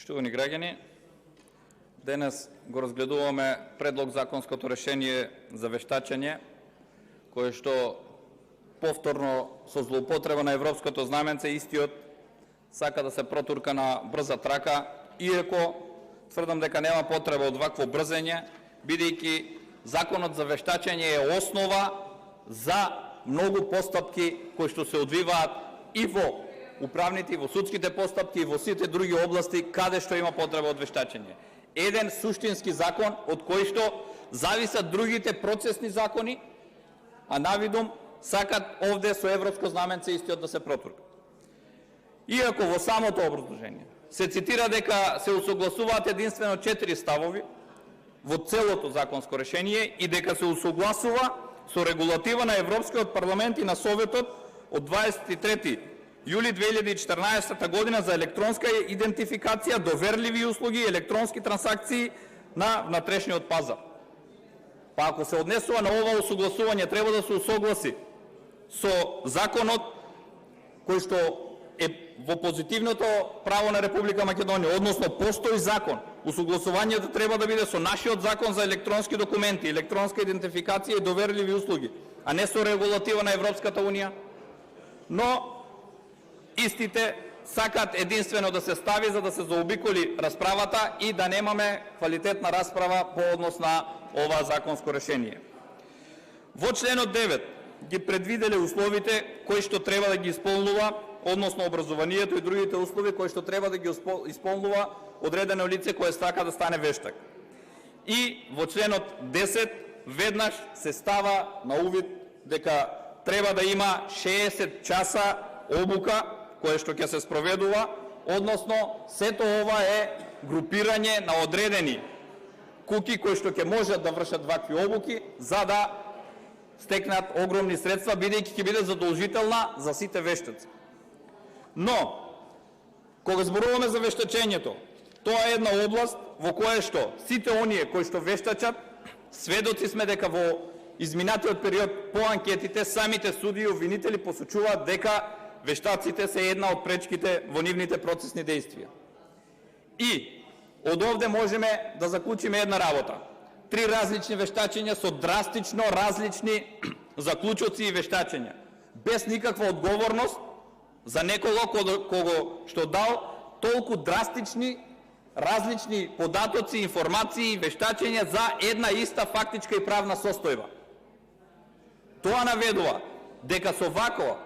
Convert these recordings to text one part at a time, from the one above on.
Почитувани граѓани, денес го разгледуваме предлог законското решение за вештачење, кое што повторно со злоупотреба на европското знаменце истиот сака да се протурка на брза трака, иако тврдам дека нема потреба од вакво брзење, бидејќи законот за вештачење е основа за многу постапки кои што се одвиваат и во управните и во судските постапки и во сите други области каде што има потреба од вештачење. Еден суштински закон од кој што зависат другите процесни закони, а навидум сакат овде со европско знаменце истиот да се протурка. Иако во самото образложение се цитира дека се усогласуваат единствено 4 ставови во целото законско решение и дека се усогласува со регулатива на Европскиот парламент и на Советот од 23 јули 2014 година за електронска идентификација, доверливи услуги и електронски трансакции на внатрешниот пазар. Па ако се однесува на ова усогласување, треба да се усогласи со законот кој што е во позитивното право на Република Македонија, односно постои закон. Усогласувањето треба да биде со нашиот закон за електронски документи, електронска идентификација и доверливи услуги, а не со регулатива на Европската унија. Но истите сакат единствено да се стави за да се заобиколи расправата и да немаме квалитетна расправа по однос на ова законско решение. Во членот 9 ги предвиделе условите кои што треба да ги исполнува, односно образованието и другите услови кои што треба да ги исполнува одредено лице кое сака да стане вештак. И во членот 10 веднаш се става на увид дека треба да има 60 часа обука кое што ќе се спроведува, односно сето ова е групирање на одредени куки кои што ќе можат да вршат вакви обуки за да стекнат огромни средства, бидејќи ќе биде задолжителна за сите вештаци. Но, кога зборуваме за вештачењето, тоа е една област во која што сите оние кои што вештачат, сведоци сме дека во изминатиот период по анкетите самите суди и обвинители посочуваат дека вештаците се една од пречките во нивните процесни действија. И од овде можеме да заклучиме една работа. 3 различни вештачења со драстично различни заклучоци и вештачења, без никаква одговорност за некого кого што дал толку драстични различни податоци, информации и вештачења за една иста фактичка и правна состојба. Тоа наведува дека со вакво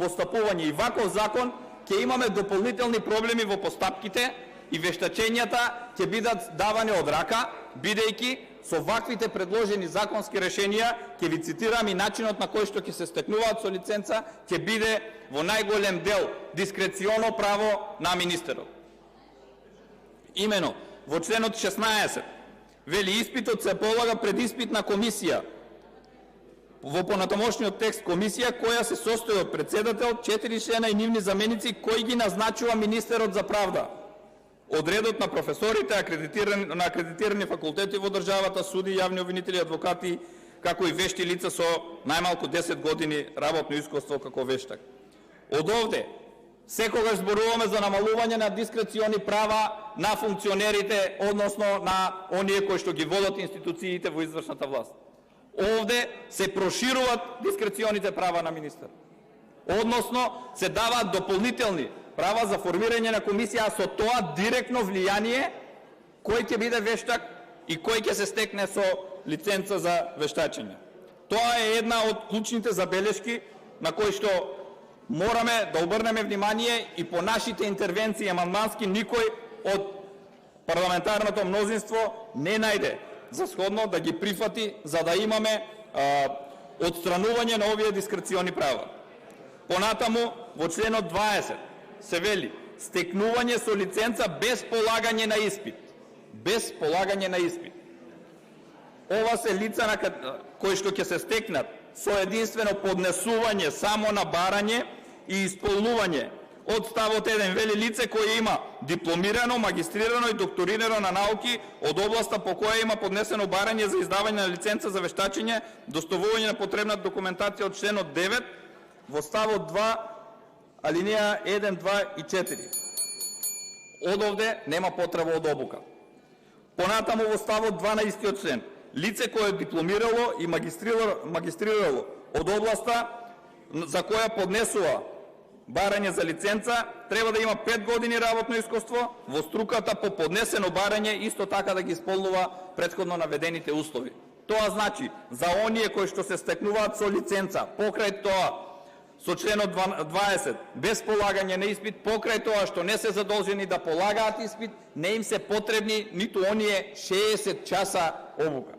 постапување и ваков закон ќе имаме дополнителни проблеми во постапките и вештачењата ќе бидат давани од рака, бидејќи со ваквите предложени законски решенија, ќе ви цитирам, и начинот на кој што ќе се стекнуваат со лиценца ќе биде во најголем дел дискреционо право на министерот. Имено, во членот 16 вели испитот се полага пред испитна комисија. Во понатамошниот текст комисија која се состои од председател, 4 члена и нивни заменици кои ги назначува министерот за правда. Од редот на професорите, на акредитирани факултети во државата, суди, јавни обвинители, адвокати, како и вешти лица со најмалку 10 години работно искуство како вештак. Од овде секогаш зборуваме за намалување на дискрециони права на функционерите, односно на оние кои што ги водат институциите во извршната власт. Овде се прошируваат дискреционите права на министер. Односно се даваат дополнителни права за формирање на комисија, а со тоа директно влијание кој ќе биде вештак и кој ќе се стекне со лиценца за вештачење. Тоа е една од клучните забелешки на кои што мораме да обрнеме внимание и по нашите интервенции амандмански никој од парламентарното мнозинство не најде за сходно да ги прифати за да имаме отстранување на овие дискрециони права. Понатаму во членот 20 се вели стекнување со лиценца без полагање на испит. Без полагање на испит. Ова се лица на кои што ќе се стекнат со единствено поднесување само на барање и исполнување. Од ставот 1 вели лице кое има дипломирано, магистрирано и докторирано на науки од областа по која има поднесено барање за издавање на лиценца за вештачење, доставување на потребната документација од членот 9 во ставот 2 алинеја 1, 2 и 4. Од овде нема потреба од обука. Понатаму во ставот 12 член, лице кое е дипломирало и магистрирало од областа за која поднесува барање за лиценца, треба да има 5 години работно искуство во струката по поднесено барање, исто така да ги исполнува претходно наведените услови. Тоа значи, за оние кои што се стекнуваат со лиценца, покрај тоа, со членот 20, без полагање на испит, покрај тоа што не се задолжени да полагаат испит, не им се потребни ниту оние 60 часа обука.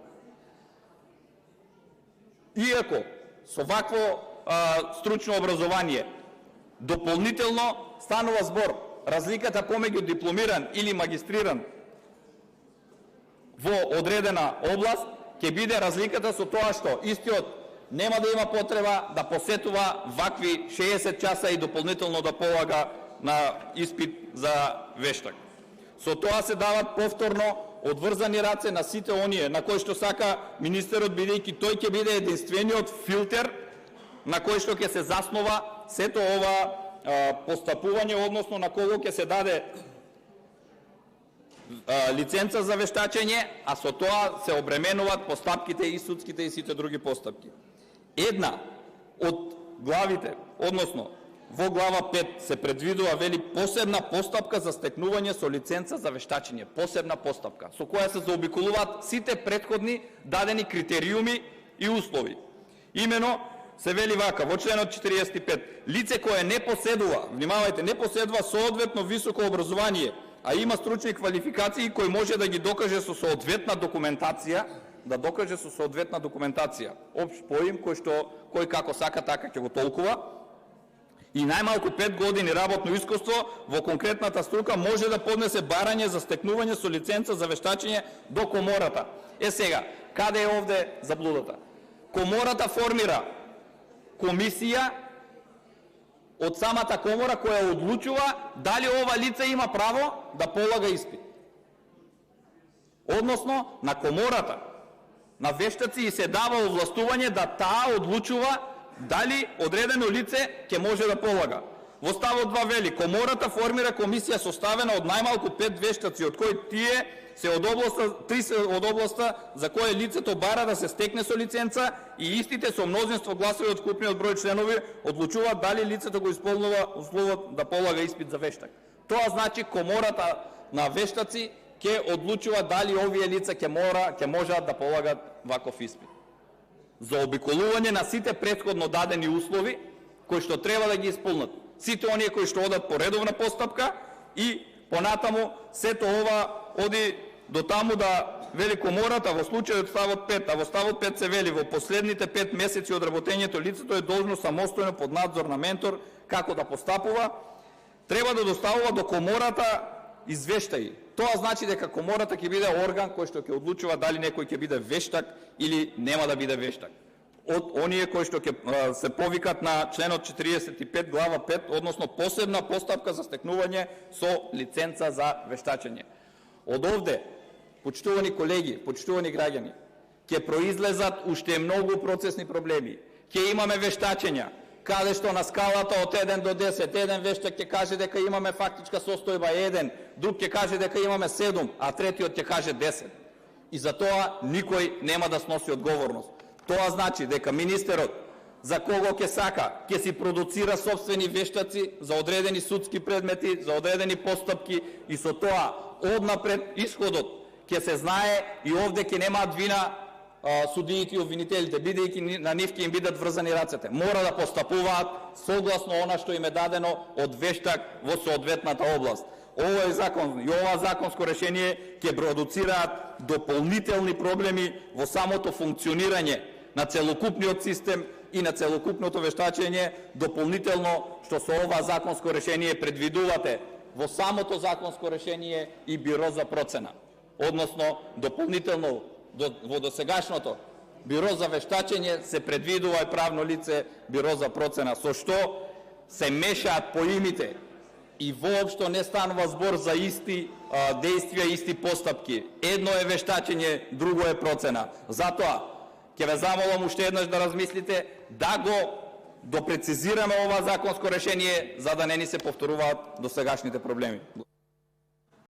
Иако со вакво стручно образование дополнително станува збор разликата помеѓу дипломиран или магистриран во одредена област, ќе биде разликата со тоа што истиот нема да има потреба да посетува вакви 60 часа и дополнително да полага на испит за вештак. Со тоа се дават повторно одврзани раце на сите оние на кои што сака министерот, бидејќи тој ќе биде единствениот филтер на кој што ќе се заснова сето ова постапување, односно на кого ќе се даде лиценца за вештачење, а со тоа се обременуваат постапките и судските и сите други постапки. Една од главите, односно во глава 5 се предвидува, вели, посебна постапка за стекнување со лиценца за вештачење. Посебна постапка, со која се заобиколуваат сите претходни дадени критериуми и услови. Имено се вели вака, во членот 45, лице кое не поседува, внимавајте, не поседува соодветно високо образование, а има стручни квалификации кои може да ги докаже со соодветна документација, општ поим кој како сака така ќе го толкува, и најмалку 5 години работно искуство во конкретната струка, може да поднесе барање за стекнување со лиценца за вештачење до комората. Сега, каде е овде заблудата? Комората формира комисија од самата комора која одлучува дали ова лице има право да полага испит. Односно, на комората на вештаци се дава овластување да таа одлучува дали одредено лице ќе може да полага. Во ставот 2 вели, комората формира комисија составена од најмалку 5 вештаци, од кои тие се од областа, 3 се од областа за кое лицето бара да се стекне со лиценца, и истите со мнозинство гласови од вкупниот број членови одлучуваат дали лицето го исполнува условот да полага испит за вештак. Тоа значи комората на вештаци ќе одлучува дали овие лица ќе можат да полагат ваков испит. За обиколување на сите претходно дадени услови кои што треба да ги исполнат сите оние кои што одат по редовна постапка, и понатаму сето ова оди до таму да вели комората во случајот ставот 5, а во ставот 5 се вели, во последните 5 месеци од работењето лицето е должно самостојно под надзор на ментор како да постапува, треба да доставува до комората извештаи. Тоа значи дека комората ќе биде орган кој што ќе одлучува дали некој ќе биде вештак или нема да биде вештак. Од оние кои што ќе се повикат на членот 45 глава 5, односно посебна постапка за стекнување со лиценца за вештачење. Од овде, почитувани колеги, почитувани граѓани, ќе произлезат уште многу процесни проблеми. Ќе имаме вештачења каде што на скалата од 1 до 10, еден вештак ќе каже дека имаме фактичка состојба 1, друг ќе каже дека имаме 7, а третиот ќе каже 10. И за тоа никој нема да сноси одговорност. Тоа значи дека министерот за кого ќе сака, ќе си продуцира собствени вештаци за одредени судски предмети, за одредени постапки, и со тоа однапред исходот ќе се знае, и овде ќе немаат вина судиите и обвинителите, бидејќи на нив ќе им бидат врзани рацете. Мора да постапуваат согласно она што им е дадено од вештак во соодветната област. Овој закон и ова законско решение ќе продуцираат дополнителни проблеми во самото функционирање на целокупниот систем и на целокупното вештачење, дополнително што со ова законско решение предвидувате во самото законско решение и биро за процена. Односно, дополнително во досегашното биро за вештачење се предвидува и правно лице биро за процена, со што се мешаат поимите и воопшто не станува збор за исти действија, исти постапки. Едно е вештачење, друго е процена. Затоа ќе ве замолам уште еднаш да размислите да го допрецизираме ова законско решение, за да не ни се повторуваат досегашните проблеми.